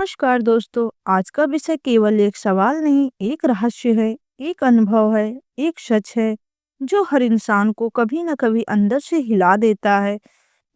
नमस्कार दोस्तों। आज का विषय केवल एक सवाल नहीं, एक रहस्य है, एक अनुभव है, एक सच है जो हर इंसान को कभी न कभी अंदर से हिला देता है।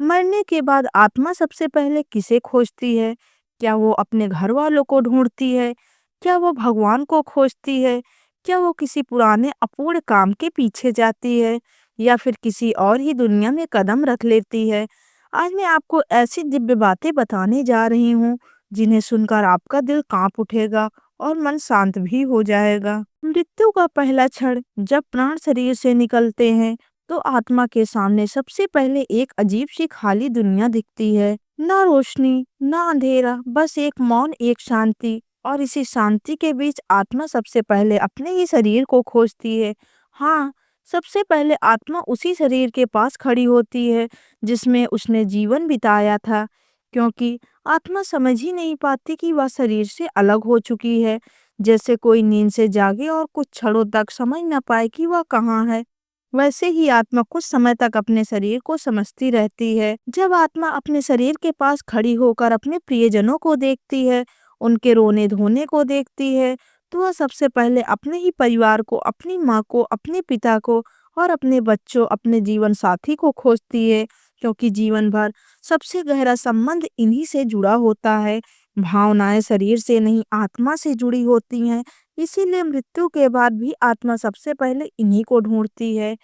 मरने के बाद आत्मा सबसे पहले किसे खोजती है? क्या वो अपने घर वालों को ढूंढती है? क्या वो भगवान को खोजती है? क्या वो किसी पुराने अपूर्ण काम के पीछे जाती है या फिर किसी और ही दुनिया में कदम रख लेती है? आज मैं आपको ऐसी दिव्य बातें बताने जा रही हूँ जिन्हें सुनकर आपका दिल कांप उठेगा और मन शांत भी हो जाएगा। मृत्यु का पहला क्षण जब प्राण शरीर से निकलते हैं तो आत्मा के सामने सबसे पहले एक अजीब सी खाली दुनिया दिखती है। ना रोशनी, ना अंधेरा, बस एक मौन, एक शांति। और इसी शांति के बीच आत्मा सबसे पहले अपने ही शरीर को खोजती है। हाँ, सबसे पहले आत्मा उसी शरीर के पास खड़ी होती है जिसमें उसने जीवन बिताया था, क्योंकि आत्मा समझ ही नहीं पाती कि वह शरीर से अलग हो चुकी है। जैसे कोई नींद से जागे और कुछ क्षणों तक समझ न पाए कि वह कहाँ है, वैसे ही आत्मा कुछ समय तक अपने शरीर को समझती रहती है। जब आत्मा अपने शरीर के पास खड़ी होकर अपने प्रियजनों को देखती है, उनके रोने धोने को देखती है, तो वह सबसे पहले अपने ही परिवार को, अपनी माँ को, अपने पिता को और अपने बच्चों, अपने जीवन साथी को खोजती है, क्योंकि जीवन भर सबसे गहरा संबंध इन्हीं से जुड़ा होता है। भावनाएं शरीर से नहीं, आत्मा से जुड़ी होती हैं। इसीलिए मृत्यु के बाद भी आत्मा सबसे पहले इन्हीं को ढूंढती है,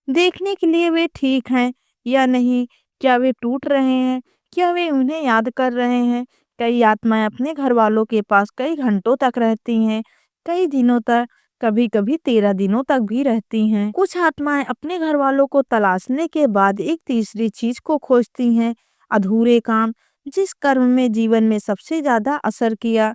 देखने के लिए वे ठीक हैं या नहीं, क्या वे टूट रहे हैं, क्या वे उन्हें याद कर रहे हैं। कई आत्माएं अपने घर वालों के पास कई घंटों तक रहती हैं, कई दिनों तक, कभी कभी 13 दिनों तक भी रहती हैं। कुछ आत्माएं अपने घर वालों को तलाशने के बाद एक तीसरी चीज को खोजती हैं, अधूरे काम। जिस कर्म में जीवन में सबसे ज्यादा असर किया,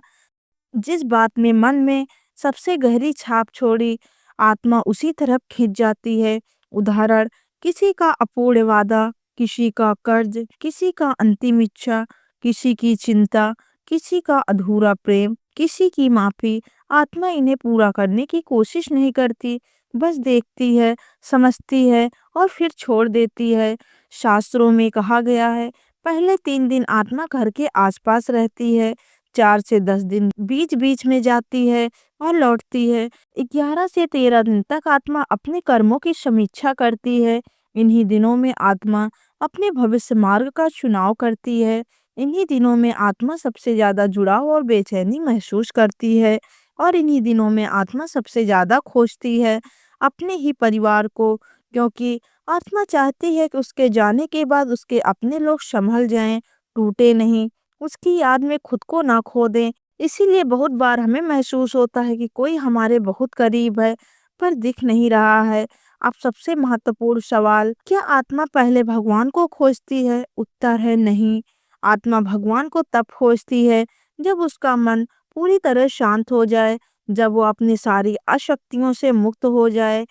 जिस बात में मन में सबसे गहरी छाप छोड़ी, आत्मा उसी तरफ खिंच जाती है। उदाहरण, किसी का अपूर्ण वादा, किसी का कर्ज, किसी का अंतिम इच्छा, किसी की चिंता, किसी का अधूरा प्रेम, किसी की माफी। आत्मा इन्हें पूरा करने की कोशिश नहीं करती, बस देखती है, समझती है और फिर छोड़ देती है। शास्त्रों में कहा गया है, पहले 3 दिन आत्मा घर के आसपास रहती है, 4 से 10 दिन बीच बीच में जाती है और लौटती है। 11 से 13 दिन तक आत्मा अपने कर्मों की समीक्षा करती है। इन्हीं दिनों में आत्मा अपने भविष्य मार्ग का चुनाव करती है। इन्हीं दिनों में आत्मा सबसे ज्यादा जुड़ाव और बेचैनी महसूस करती है। और इन्हीं दिनों में आत्मा सबसे ज्यादा खोजती है अपने ही परिवार को, क्योंकि आत्मा चाहती है कि उसके जाने के बाद उसके अपने लोग संभल जाएं, टूटे नहीं, उसकी याद में खुद को ना खो दें। इसीलिए बहुत बार हमें महसूस होता है कि कोई हमारे बहुत करीब है पर दिख नहीं रहा है। अब सबसे महत्वपूर्ण सवाल, क्या आत्मा पहले भगवान को खोजती है? उत्तर है नहीं। आत्मा भगवान को तब खोजती है जब उसका मन पूरी तरह शांत हो जाए, जब वो अपनी सारी अशक्तियों से मुक्त हो जाए,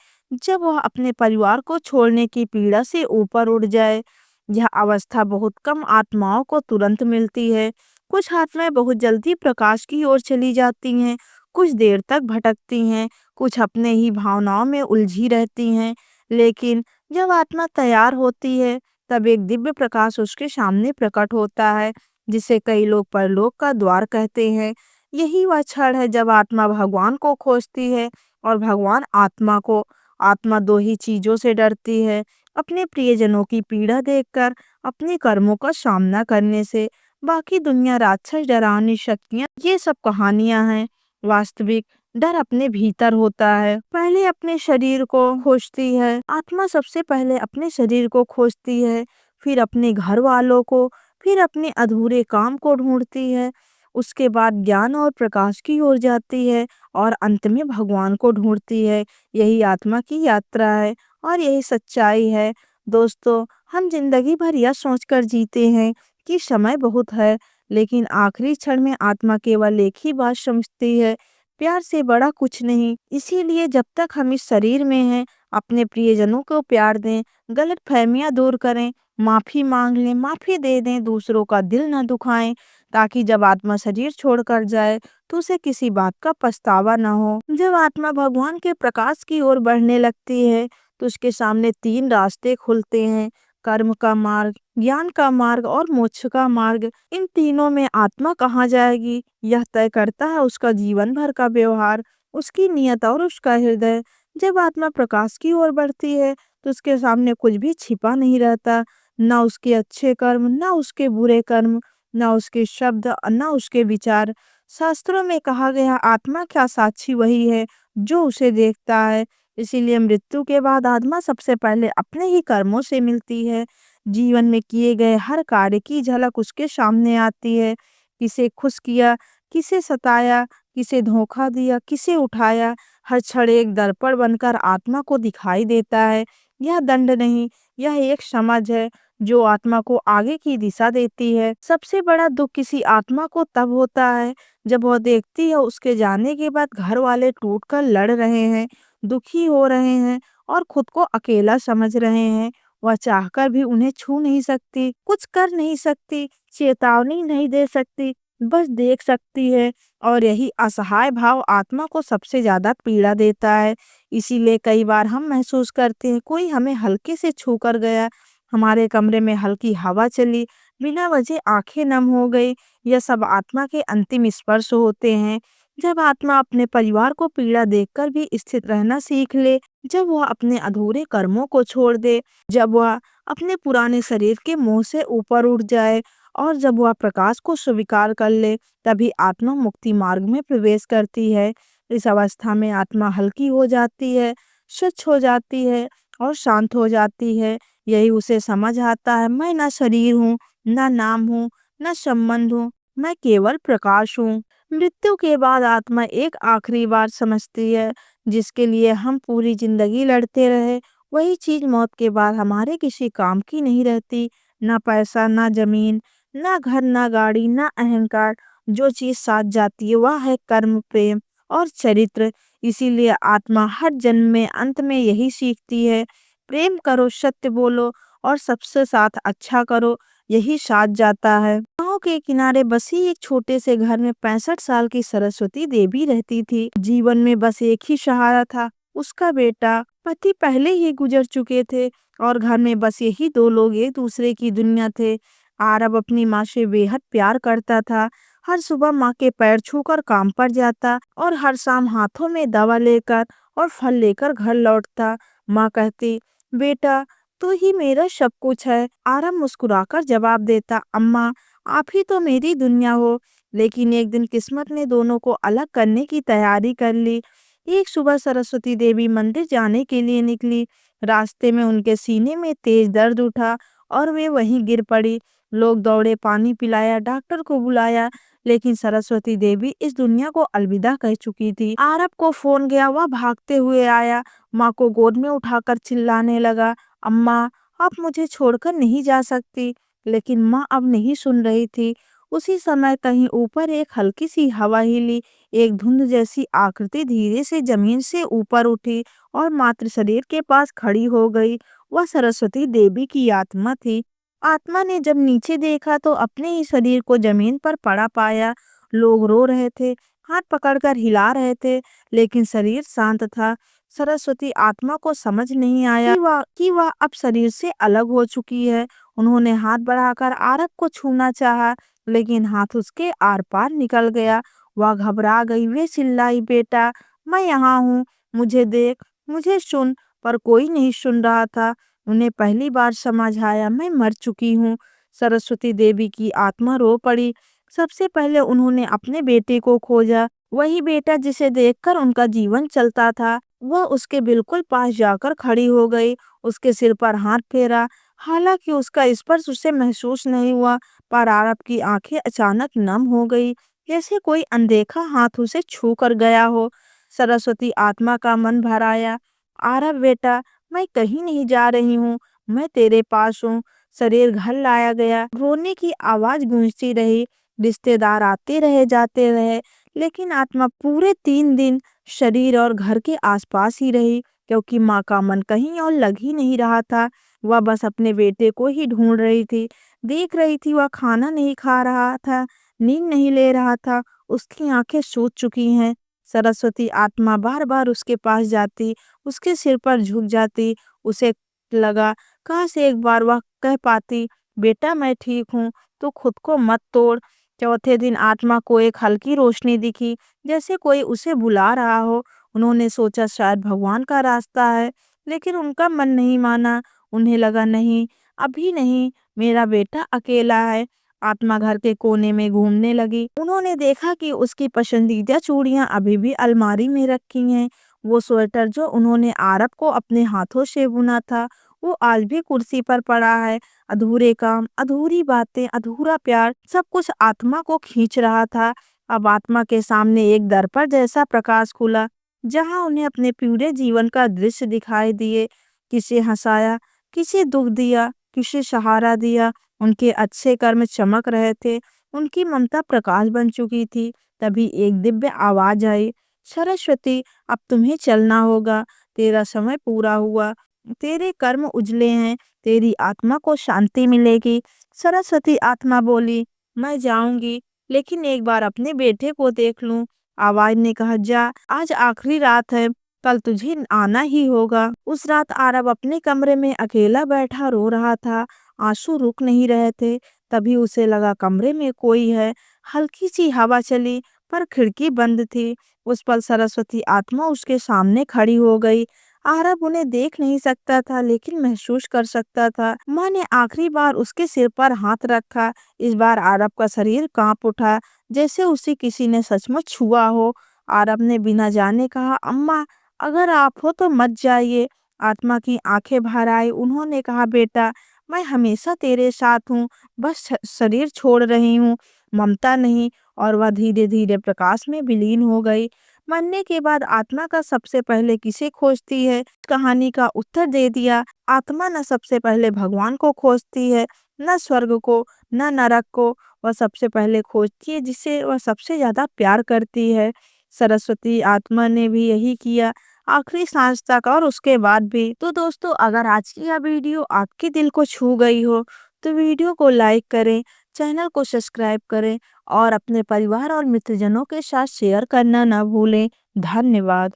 जब वह अपने परिवार को छोड़ने की पीड़ा से ऊपर उठ जाए। यह अवस्था बहुत कम आत्माओं को तुरंत मिलती है। कुछ आत्माएं बहुत जल्दी प्रकाश की ओर चली जाती हैं, कुछ देर तक भटकती हैं, कुछ अपने ही भावनाओं में उलझी रहती हैं। लेकिन जब आत्मा तैयार होती है, तब एक दिव्य प्रकाश उसके सामने प्रकट होता है, जिसे कई लोग परलोक का द्वार कहते हैं। यही वह क्षण है जब आत्मा भगवान को खोजती है और भगवान आत्मा को। आत्मा दो ही चीजों से डरती है, अपने प्रियजनों की पीड़ा देखकर, अपने कर्मों का सामना करने से। बाकी दुनिया, राक्षस, डरावनी शक्तियां, ये सब कहानियां हैं। वास्तविक डर अपने भीतर होता है। पहले अपने शरीर को खोजती है आत्मा, सबसे पहले अपने शरीर को खोजती है, फिर अपने घर वालों को, फिर अपने अधूरे काम को ढूंढती है। उसके बाद ज्ञान और प्रकाश की ओर जाती है और अंत में भगवान को ढूंढती है। यही आत्मा की यात्रा है और यही सच्चाई है। दोस्तों, हम जिंदगी भर यह सोचकर जीते हैं कि समय बहुत है, लेकिन आखिरी क्षण में आत्मा केवल एक ही बात समझती है, प्यार से बड़ा कुछ नहीं। इसीलिए जब तक हम इस शरीर में हैं, अपने प्रियजनों को प्यार दें, गलत फहमियाँ दूर करें, माफी मांग लें, माफी दे दें, दूसरों का दिल न दुखाएं, ताकि जब आत्मा शरीर छोड़कर जाए तो उसे किसी बात का पछतावा न हो। जब आत्मा भगवान के प्रकाश की ओर बढ़ने लगती है तो उसके सामने 3 रास्ते खुलते हैं। कर्म का मार्ग, ज्ञान का मार्ग और मोक्ष का मार्ग, इन तीनों में आत्मा कहाँ जाएगी, यह तय करता है उसका जीवन भर का व्यवहार, उसकी नियत और उसका हृदय। जब आत्मा प्रकाश की ओर बढ़ती है तो उसके सामने कुछ भी छिपा नहीं रहता, ना उसके अच्छे कर्म, ना उसके बुरे कर्म, ना उसके शब्द, ना उसके विचार। शास्त्रों में कहा गया, आत्मा का साक्षी वही है जो उसे देखता है। इसीलिए मृत्यु के बाद आत्मा सबसे पहले अपने ही कर्मों से मिलती है। जीवन में किए गए हर कार्य की झलक उसके सामने आती है। किसे खुश किया, किसे सताया, किसे धोखा दिया, किसे उठाया, हर क्षण एक दर्पण बनकर आत्मा को दिखाई देता है। यह दंड नहीं, यह एक समझ है जो आत्मा को आगे की दिशा देती है। सबसे बड़ा दुख किसी आत्मा को तब होता है जब वह देखती है उसके जाने के बाद घर वाले टूटकर लड़ रहे हैं, दुखी हो रहे हैं और खुद को अकेला समझ रहे हैं। वह चाहकर भी उन्हें छू नहीं सकती, कुछ कर नहीं सकती, चेतावनी नहीं दे सकती, बस देख सकती है। और यही असहाय भाव आत्मा को सबसे ज्यादा पीड़ा देता है। इसीलिए कई बार हम महसूस करते हैं कोई हमें हल्के से छू कर गया, हमारे कमरे में हल्की हवा चली, बिना वजह आंखें नम हो गई। यह सब आत्मा के अंतिम स्पर्श होते हैं। जब आत्मा अपने परिवार को पीड़ा देखकर भी स्थिर रहना सीख ले, जब वह अपने अधूरे कर्मों को छोड़ दे, जब वह अपने पुराने शरीर के मोह से ऊपर उठ जाए और जब वह प्रकाश को स्वीकार कर ले, तभी आत्मा मुक्ति मार्ग में प्रवेश करती है। इस अवस्था में आत्मा हल्की हो जाती है, स्वच्छ हो जाती है और शांत हो जाती है। यही उसे समझ आता है, मैं ना शरीर हूँ, ना नाम हूँ, ना संबंध हूँ, मैं केवल प्रकाश हूँ। मृत्यु के बाद आत्मा एक आखिरी बार समझती है जिसके लिए हम पूरी जिंदगी लड़ते रहे, वही चीज मौत के बाद हमारे किसी काम की नहीं रहती। ना पैसा, ना जमीन, ना घर, ना गाड़ी, ना अहंकार। जो चीज साथ जाती है वह है कर्म, प्रेम और चरित्र। इसीलिए आत्मा हर जन्म में अंत में यही सीखती है, प्रेम करो, सत्य बोलो और सबसे साथ अच्छा करो, यही साथ जाता है। गांव के किनारे बसी एक छोटे से घर में 65 साल की सरस्वती देवी रहती थी। जीवन में बस एक ही सहारा था, उसका बेटा। पति पहले ही गुजर चुके थे और घर में बस यही दो लोग एक दूसरे की दुनिया थे। आरब अपनी माँ से बेहद प्यार करता था। हर सुबह माँ के पैर छूकर काम पर जाता और हर शाम हाथों में दवा लेकर और फल लेकर घर लौटता। माँ कहती, बेटा तू ही मेरा सब कुछ है। आरब मुस्कुराकर जवाब देता, अम्मा आप ही तो मेरी दुनिया हो। लेकिन एक दिन किस्मत ने दोनों को अलग करने की तैयारी कर ली। एक सुबह सरस्वती देवी मंदिर जाने के लिए निकली। रास्ते में उनके सीने में तेज दर्द उठा और वे वहीं गिर पड़ी। लोग दौड़े, पानी पिलाया, डॉक्टर को बुलाया, लेकिन सरस्वती देवी इस दुनिया को अलविदा कह चुकी थी। आरब को फोन गया, वह भागते हुए आया, माँ को गोद में उठाकर चिल्लाने लगा, अम्मा आप मुझे छोड़कर नहीं जा सकती। लेकिन माँ अब नहीं सुन रही थी। उसी समय कहीं ऊपर एक हल्की सी हवा हिली, एक धुंध जैसी आकृति धीरे से जमीन से ऊपर उठी और मातृ शरीर के पास खड़ी हो गई। वह सरस्वती देवी की आत्मा थी। आत्मा ने जब नीचे देखा तो अपने ही शरीर को जमीन पर पड़ा पाया। लोग रो रहे थे, हाथ पकड़कर हिला रहे थे, लेकिन शरीर शांत था। सरस्वती आत्मा को समझ नहीं आया कि वह अब शरीर से अलग हो चुकी है। उन्होंने हाथ बढ़ाकर आरब को छूना चाहा, लेकिन हाथ उसके आर पार निकल गया। वह घबरा गई, वे चिल्लाई, बेटा मैं यहाँ हूँ, मुझे देख, मुझे सुन। पर कोई नहीं सुन रहा था। उन्हें पहली बार समझ आया, मैं मर चुकी हूँ। सरस्वती देवी की आत्मा रो पड़ी। सबसे पहले उन्होंने अपने बेटे को खोजा, वही बेटा जिसे देखकर उनका जीवन चलता था। वह उसके बिल्कुल पास जाकर खड़ी हो गई, उसके सिर पर हाथ फेरा। हालांकि उसका स्पर्श उसे महसूस नहीं हुआ, पर आरब की आंखें अचानक नम हो गई, जैसे कोई अनदेखा हाथ उसे छू कर गया हो। सरस्वती आत्मा का मन भर आया, आरब बेटा मैं कहीं नहीं जा रही हूँ, मैं तेरे पास हूँ। शरीर घर लाया गया, रोने की आवाज गूंजती रही। रिश्तेदार आते रहे, जाते रहे, लेकिन आत्मा पूरे 3 दिन शरीर और घर के आसपास ही रही, क्योंकि माँ का मन कहीं और लग ही नहीं रहा था। वह बस अपने बेटे को ही ढूंढ रही थी, देख रही थी। वह खाना नहीं खा रहा था, नींद नहीं ले रहा था, उसकी आंखें सूज चुकी हैं। सरस्वती आत्मा बार बार उसके पास जाती, उसके सिर पर झुक जाती। उसे लगा काश एक बार वह कह पाती, बेटा मैं ठीक हूँ, तो खुद को मत तोड़। चौथे दिन आत्मा को एक हल्की रोशनी दिखी, जैसे कोई उसे बुला रहा हो। उन्होंने सोचा शायद भगवान का रास्ता है, लेकिन उनका मन नहीं माना। उन्हें लगा नहीं, अभी नहीं, मेरा बेटा अकेला है। आत्मा घर के कोने में घूमने लगी। उन्होंने देखा कि उसकी पसंदीदा चूड़ियां अभी भी अलमारी में रखी हैं। वो स्वेटर जो उन्होंने आरब को अपने हाथों से बुना था, वो आज भी कुर्सी पर पड़ा है। अधूरे काम, अधूरी बातें, अधूरा प्यार, सब कुछ आत्मा को खींच रहा था। अब आत्मा के सामने एक दर्पण जैसा प्रकाश खुला, जहां उन्हें अपने पूरे जीवन का दृश्य दिखाई दिए। किसे हंसाया, किसे दुख दिया, किसे सहारा दिया। उनके अच्छे कर्म चमक रहे थे, उनकी ममता प्रकाश बन चुकी थी। तभी एक दिव्य आवाज आई, सरस्वती, अब तुम्हें चलना होगा। तेरा समय पूरा हुआ, तेरे कर्म उजले हैं, तेरी आत्मा को शांति मिलेगी। सरस्वती आत्मा बोली, मैं जाऊंगी, लेकिन एक बार अपने बेटे को देख लूं। आवाज ने कहा, जा, आज आखिरी रात है, कल तुझे आना ही होगा। उस रात आरब अपने कमरे में अकेला बैठा रो रहा था। आंसू रुक नहीं रहे थे। तभी उसे लगा कमरे में कोई है। हल्की सी हवा चली, पर खिड़की बंद थी। उस पल सरस्वती आत्मा उसके सामने खड़ी हो गई। आरब उन्हें देख नहीं सकता था, लेकिन महसूस कर सकता था। माँ ने आखिरी बार उसके सिर पर हाथ रखा। इस बार आरब का शरीर कांप उठा, जैसे उसे किसी ने सचमुच छुआ हो। आरब ने बिना जाने कहा, अम्मा, अगर आप हो तो मत जाइए। आत्मा की आंखें भर आई। उन्होंने कहा, बेटा, मैं हमेशा तेरे साथ हूँ, बस शरीर छोड़ रही हूँ, ममता नहीं। और वह धीरे धीरे प्रकाश में विलीन हो गई। मरने के बाद आत्मा का सबसे पहले किसे खोजती है? कहानी का उत्तर दे दिया। आत्मा न सबसे पहले भगवान को खोजती है, न स्वर्ग को, न नरक को। वह सबसे पहले खोजती है जिसे वह सबसे ज्यादा प्यार करती है। सरस्वती आत्मा ने भी यही किया, आखिरी सांस तक और उसके बाद भी। तो दोस्तों, अगर आज की यह वीडियो आपके दिल को छू गई हो, तो वीडियो को लाइक करें, चैनल को सब्सक्राइब करें और अपने परिवार और मित्रजनों के साथ शेयर करना न भूलें। धन्यवाद।